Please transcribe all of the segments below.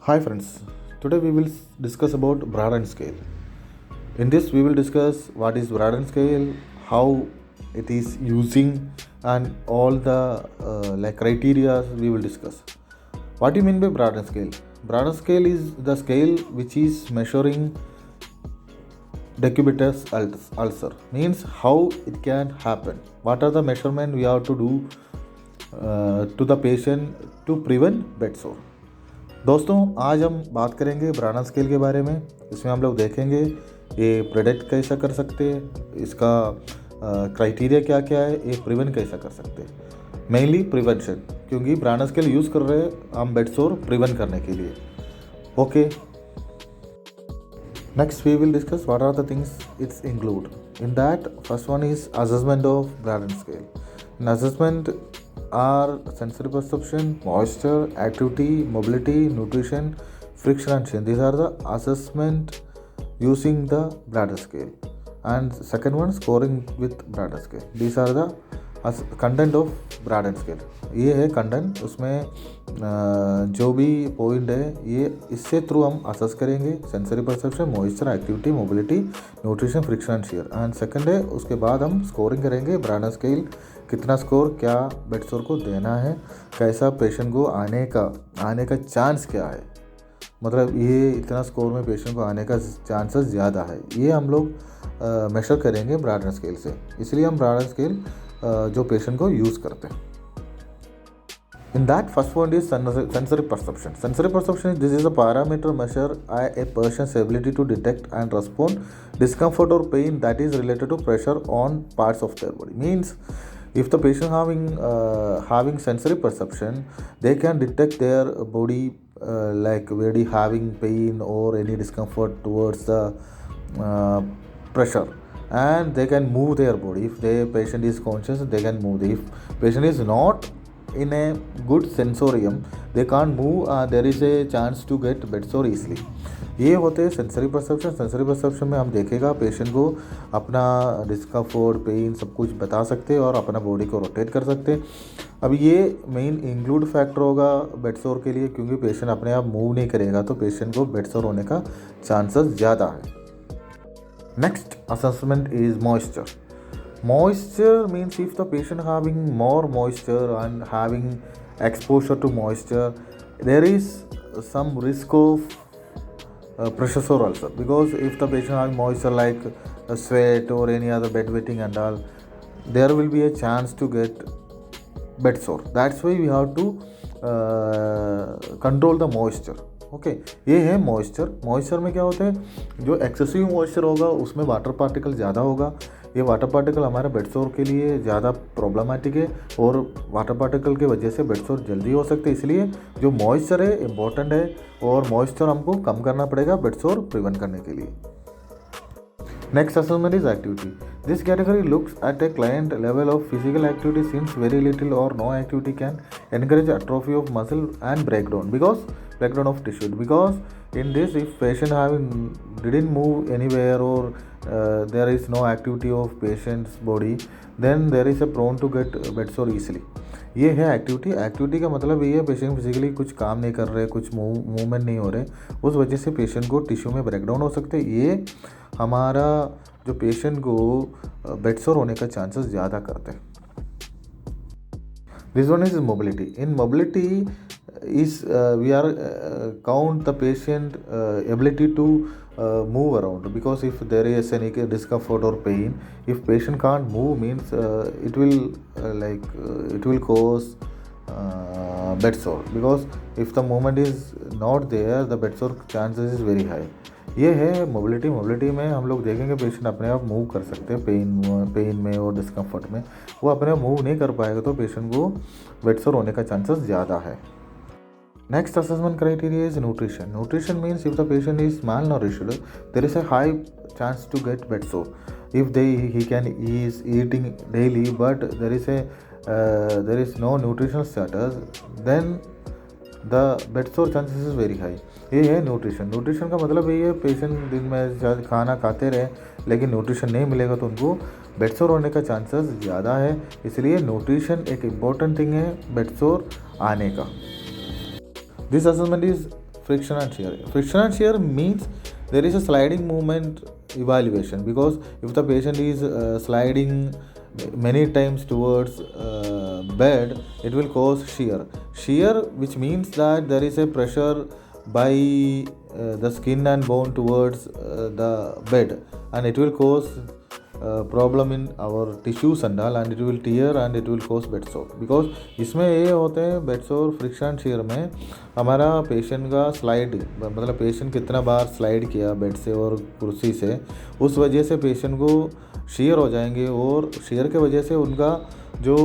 Hi friends, today we will discuss about Braden scale. In this we will discuss what is Braden scale, how it is using and all the criteria we will discuss. What do you mean by Braden scale? Braden scale is the scale which is measuring decubitus ulcer, means how it can happen. What are the measurement we have to do to the patient to prevent bed sore. दोस्तों आज हम बात करेंगे ब्राना scale के बारे में। इसमें हम लोग देखेंगे ये प्रेडिक्ट कैसा कर सकते हैं, इसका क्राइटेरिया क्या क्या है, ये प्रिवेंट कैसा कर सकते हैं। मेनली प्रिवेंशन, क्योंकि ब्राना स्केल यूज़ कर रहे हैं हम बेड सोर प्रिवेंट करने के लिए। Okay, next we will discuss what are the things it's include. In that first one is assessment of Braden scale. In assessment are sensory perception, moisture, activity, mobility, nutrition, friction and strain. These are the assessment using the Braden scale. And second one, scoring with Braden scale. These are the content of Braden scale. ये है content, उसमें जो भी point है ये इससे through हम assess करेंगे। Sensory perception, moisture, activity, mobility, nutrition, friction and shear. And second है उसके बाद हम स्कोरिंग करेंगे ब्राडन स्केल, कितना स्कोर क्या बेड सोर को देना है, कैसा पेशेंट को आने का चांस क्या है, मतलब ये इतना स्कोर में पेशेंट को आने का चांसेस ज़्यादा है, ये हम लोग मेजर करेंगे ब्राडन स्केल से। इसलिए हम ब्राडन स्केल जो पेशेंट को यूज़ करते हैं। In that first one is sensory perception. Sensory perception, this is a parameter measure a person's ability to detect and respond discomfort or pain that is related to pressure on parts of their body. Means if the patient having sensory perception, they can detect their body like really having pain or any discomfort towards the pressure, and they can move their body. If the patient is conscious, they can move. If patient is not in a good sensorium, they can't move, there is a chance to get bed sore easily. ये होते हैं sensory perception. Sensory perception में हम देखेगा patient को अपना discomfort, pen सब कुछ बता सकते हैं और अपना बॉडी को रोटेट कर सकते हैं। अब ये मेन इंक्लूड फैक्टर होगा बेड सोर के लिए, क्योंकि पेशेंट अपने आप मूव नहीं करेगा तो पेशेंट को बेड सोर होने का चांसेस ज़्यादा है। Next assessment is moisture. Moisture means if the patient having more moisture and having exposure to moisture, there is some risk of pressure sore ulcer, because if the patient having moisture like sweat or any other bedwetting and all, there will be a chance to get bed sore. That's why we have to control the moisture. Okay, ये है moisture. Moisture में क्या होता है, जो excessive moisture होगा उसमें water particle ज़्यादा होगा। ये वाटर पार्टिकल हमारे बेड सोर के लिए ज़्यादा प्रॉब्लमेटिक है और वाटर पार्टिकल की वजह से बेड सोर जल्दी हो सकते हैं। इसलिए जो मॉइस्चर है इम्पॉर्टेंट है और मॉइस्चर हमको कम करना पड़ेगा बेड सोर प्रिवेंट करने के लिए। Next assessment is activity. This category looks at a client level of physical activity, since very little or no activity can encourage atrophy of muscle and breakdown of tissue. Because in this, if patient didn't move anywhere or there is no activity of patient's body, then there is a prone to get bed sore easily. ये है activity. Activity का मतलब ये है patient physically कुछ काम नहीं कर रहे, कुछ मूवमेंट नहीं हो रहे, उस वजह से पेशेंट को टिश्यू में ब्रेकडाउन हो सकते हैं। ये हमारा जो पेशेंट को बेड सोर होने का चांसेस ज़्यादा करते हैं। This one is mobility. In mobility is we are count the patient ability to move around, because if there is any discomfort or pain, if patient can't move means it will cause bed sore, because if the movement is not there, the bed sore chances is very high. ये है mobility. Mobility में हम लोग देखेंगे patient अपने आप move कर सकते हैं पेन में और डिस्कम्फर्ट में। वो अपने आप मूव नहीं कर पाएगा तो पेशेंट को बेड सोर होने का चांसेस ज़्यादा है। Next assessment criteria is nutrition. Nutrition means if the patient is malnourished, there is a high chance to get bed sore. If he is eating daily, but there is no nutritional status, then the bed sore chances is very high. ये है nutrition. Nutrition का मतलब ये है patient दिन में शायद खाना खाते रहे लेकिन न्यूट्रिशन नहीं मिलेगा तो उनको बेड सोर होने का चांसेस ज़्यादा है। इसलिए न्यूट्रिशन एक इम्पॉर्टेंट थिंग है बेड सोर आने का। This assessment is friction and shear. Friction and shear means there is a sliding movement evaluation, because if the patient is sliding many times towards bed, it will cause shear, which means that there is a pressure by the skin and bone towards the bed, and it will cause problem in our tissues and all, and it will tear and it will cause bed sore. Because इसमें ये होते हैं bed सोर friction share में हमारा patient का slide, मतलब patient कितना बार स्लाइड किया बेड से और कुर्सी से, उस वजह से पेशेंट को शेयर हो जाएंगे, और शेयर के वजह से उनका जो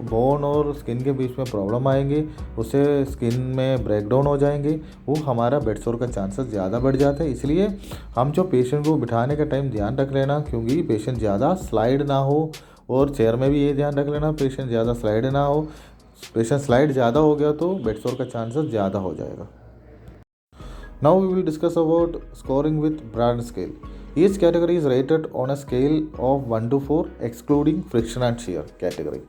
बोन और स्किन के बीच में प्रॉब्लम आएंगी, उससे स्किन में ब्रेकडाउन हो जाएंगे, वो हमारा बेड सोर का चांसेस ज़्यादा बढ़ जाते हैं. इसलिए हम जो पेशेंट को बिठाने का टाइम ध्यान रख लेना, क्योंकि पेशेंट ज़्यादा स्लाइड ना हो, और चेयर में भी ये ध्यान रख लेना पेशेंट ज़्यादा स्लाइड ना हो. पेशेंट स्लाइड ज़्यादा हो गया तो बेड सोर का चांसेस ज़्यादा हो जाएगा. Now we will discuss about scoring with Braden scale. Each category is rated on a scale of 1 to 4 excluding friction and shear category,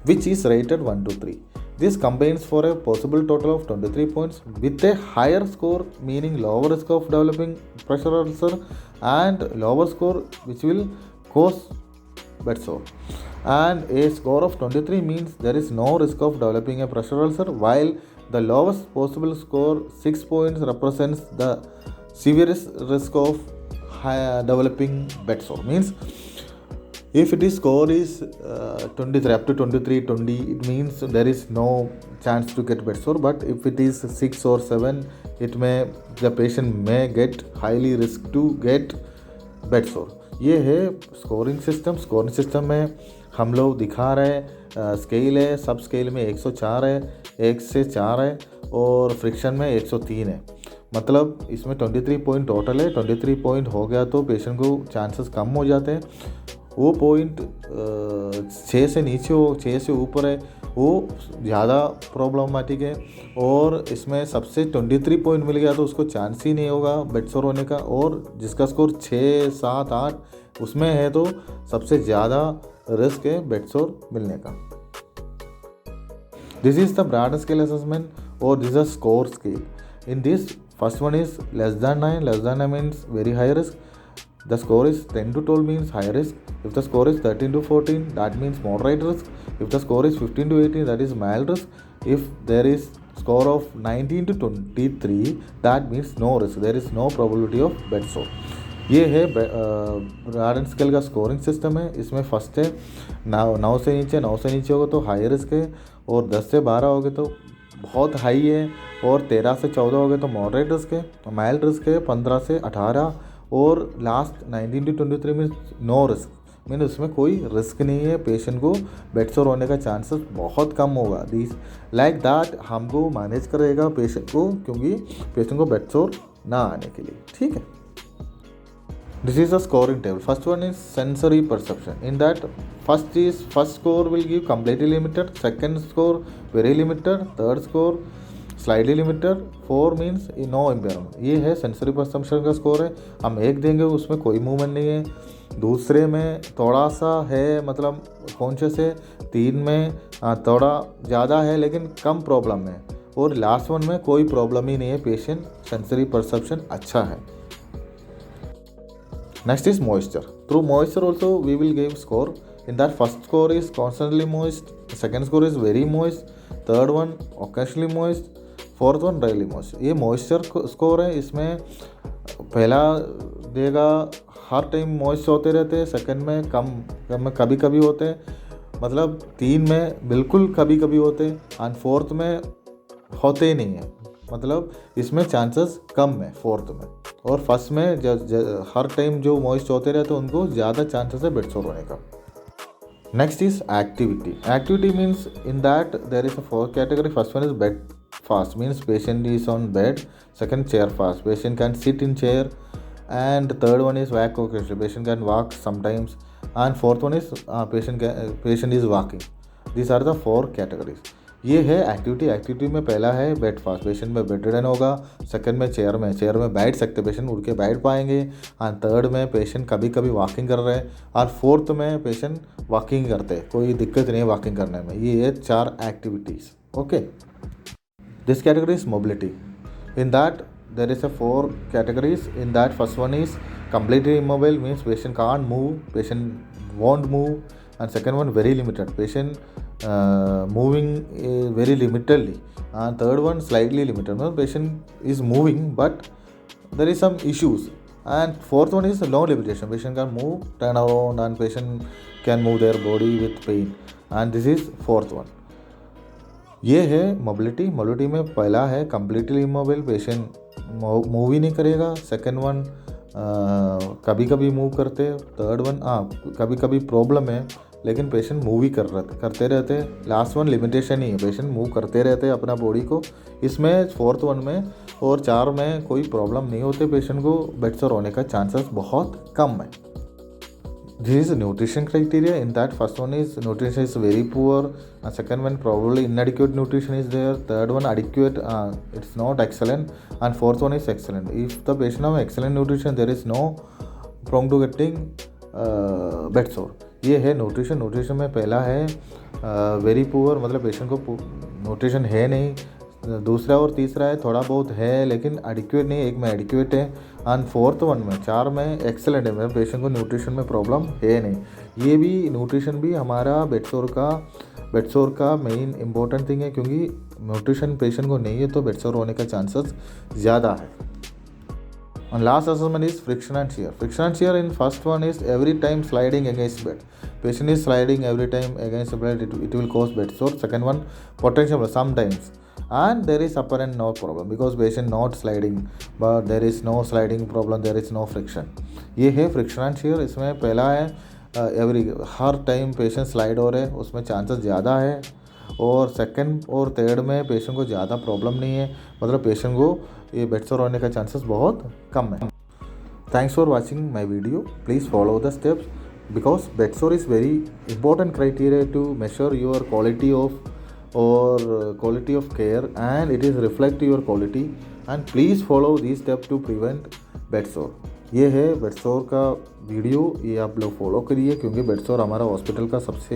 which is rated 1 to 3. This combines for a possible total of 23 points, with a higher score meaning lower risk of developing pressure ulcer, and lower score which will cause bed sore. And a score of 23 means there is no risk of developing a pressure ulcer, while the lowest possible score 6 points represents the severest risk of developing bed sore. Means if it is score is 23 up to 23 20, it means there is no chance to get bed sore. But if it is 6 or 7, the patient may get highly risk to get bed sore. ये है scoring system. Scoring system में हम लोग दिखा रहे हैं scale है, सब स्केल में 104 है, 1 से 4 है, और फ्रिक्शन में 103 है. मतलब इसमें 23 पॉइंट टोटल है. 23 पॉइंट हो गया तो पेशेंट को चांसेस कम हो जाते हैं. वो पॉइंट 6 से नीचे हो, 6 से ऊपर है, वो ज़्यादा प्रॉब्लमेटिक है. और इसमें सबसे 23 पॉइंट मिल गया तो उसको चांस ही नहीं होगा बेड सोर होने का. और जिसका स्कोर 6 7 8 उसमें है तो सबसे ज़्यादा रिस्क है बेड सोर मिलने का. This is the Braden scale assessment, और this is a score scale. In this first one is less than 9. Less than 9 means very high risk. The score is 10 to 12 means high risk. If the score is 13 to 14, that means moderate risk. If the score is 15 to 18, that is mild risk. If there is score of 19 to 23, that means no risk. There is no probability of bed sore. ये है Brydon scale का scoring system है. इसमें first है 9 से नीचे. 9 से नीचे होगा तो हाई रिस्क है, और 10 से 12 हो गए तो बहुत हाई है, और 13 से 14 हो गए तो मॉडरेट रिस्क है. माइल्ड रिस्क है 15 से 18, और last 19 to 23 means no risk. Mean उसमें कोई रिस्क नहीं है, पेशेंट को बेड सोर होने का चांसेस बहुत कम होगा. दिस लाइक दैट हमको मैनेज करेगा पेशेंट को, क्योंकि पेशेंट को बेड सोर ना आने के लिए. ठीक है. This is a scoring table. First one is sensory perception. In that first score will give completely limited, second score very limited, third score slightly limited, 4 means no impairment. ये है सेंसरी परसेप्शन का score है. हम 1 देंगे उसमें कोई movement नहीं है. दूसरे में थोड़ा सा है, मतलब कॉन्शियस है. 3 में थोड़ा ज़्यादा है लेकिन कम प्रॉब्लम है. और लास्ट वन में कोई प्रॉब्लम ही नहीं है, पेशेंट सेंसरी परसेप्शन अच्छा है. Next is moisture. Through moisture also we will give score. In that first score is constantly moist, second score is very moist, third one occasionally moist, fourth one drily moist. ये moisture score है. इसमें पहला देगा हर time moist होते रहते हैं, second में कम में कभी कभी होते हैं, मतलब 3 में बिल्कुल कभी कभी होते हैं, एंड फोर्थ में होते ही नहीं है. मतलब इसमें चांसेस कम है फोर्थ में. और फर्स्ट में हर टाइम जो मॉइस्ट होते रहते हैं उनको ज़्यादा चांसेस है बेड सोर होने का. Next is activity. Activity means in that there is a 4 category. First one is bed fast, means patient is on bed. Second, chair fast, patient can sit in chair. And third one is walk occasionally, patient can walk sometimes. And fourth one is patient is walking. These are the 4 categories. ये है activity. Activity में पहला है bed fast, patient में bed ridden होगा. Second में chair में बैठ सकते, पेशेंट उड़ के बैठ पाएंगे. एंड थर्ड में पेशेंट कभी कभी वॉकिंग कर रहे हैं. और फोर्थ में पेशेंट वॉकिंग करते हैं, कोई दिक्कत नहीं है वॉकिंग करने में. ये है 4 activities. Okay. This category is mobility. In that there is a 4 categories. In that, first one is completely immobile, means patient can't move, patient won't move, and second one very limited, patient moving very limitedly, and third one slightly limited, means patient is moving but there is some issues, and fourth one is no limitation, patient can move, turn around, and patient can move their body with pain, and this is fourth one. ये है mobility में पहला है completely immobile, patient move ही नहीं करेगा। Second one कभी कभी move करते। थर्ड वन कभी कभी प्रॉब्लम है लेकिन पेशेंट मूव ही करते रहते। लास्ट वन लिमिटेशन ही है, पेशेंट मूव करते रहते अपना बॉडी को। इसमें फोर्थ वन में और 4 में कोई प्रॉब्लम नहीं होते, पेशेंट को बेड सोर होने का चांसेस बहुत कम है। This is nutrition criteria. In that, first one is nutrition is very poor, and second one probably inadequate nutrition is there. Third one adequate, it's not excellent, and fourth one is excellent. If the patient have excellent nutrition, there is no prone to getting bed sore. ये है nutrition में पहला है very poor, मतलब patient को nutrition है नहीं। दूसरा और तीसरा है थोड़ा बहुत है लेकिन एडिक्वेट नहीं, एक में एडिक्वेट है, एंड फोर्थ वन में 4 में एक्सेलेंट है, मतलब पेशेंट को न्यूट्रिशन में प्रॉब्लम है नहीं। ये भी न्यूट्रिशन भी हमारा बेड सोर का मेन इंपॉर्टेंट थिंग है, क्योंकि न्यूट्रिशन पेशेंट को नहीं है तो बेड सोर होने का चांसेस ज़्यादा है। And last assessment is friction and shear. Friction and shear in first one is every time sliding against bed. Patient is sliding every time against the bed, it will cause bed sore. Second one, potential sometimes. And there is apparent no problem because patient not sliding, but there is no sliding problem, there is no friction. ये है friction and shear। इसमें पहला है हर time patient slide हो रहे हैं, उसमें chances ज़्यादा है। और सेकंड और थर्ड में पेशेंट को ज़्यादा प्रॉब्लम नहीं है, मतलब पेशेंट को ये बेड सोर होने का चांसेस बहुत कम है। Thanks for watching my video. Please follow the steps because bed sore is very important criteria to measure your quality of care and it is reflect your quality, and please follow this step to prevent bed sore. ये है bed सोर का video, ये आप लोग follow करिए क्योंकि bed सोर हमारा हॉस्पिटल का सबसे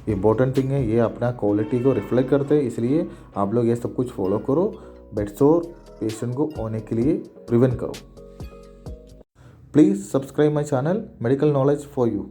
इम्पोर्टेंट थिंग है। ये अपना क्वालिटी को रिफ्लेक्ट करते हैं, इसलिए आप लोग ये सब कुछ फॉलो करो, बेड सोर पेशेंट को होने के लिए प्रिवेंट करो। Please subscribe my channel medical knowledge for you.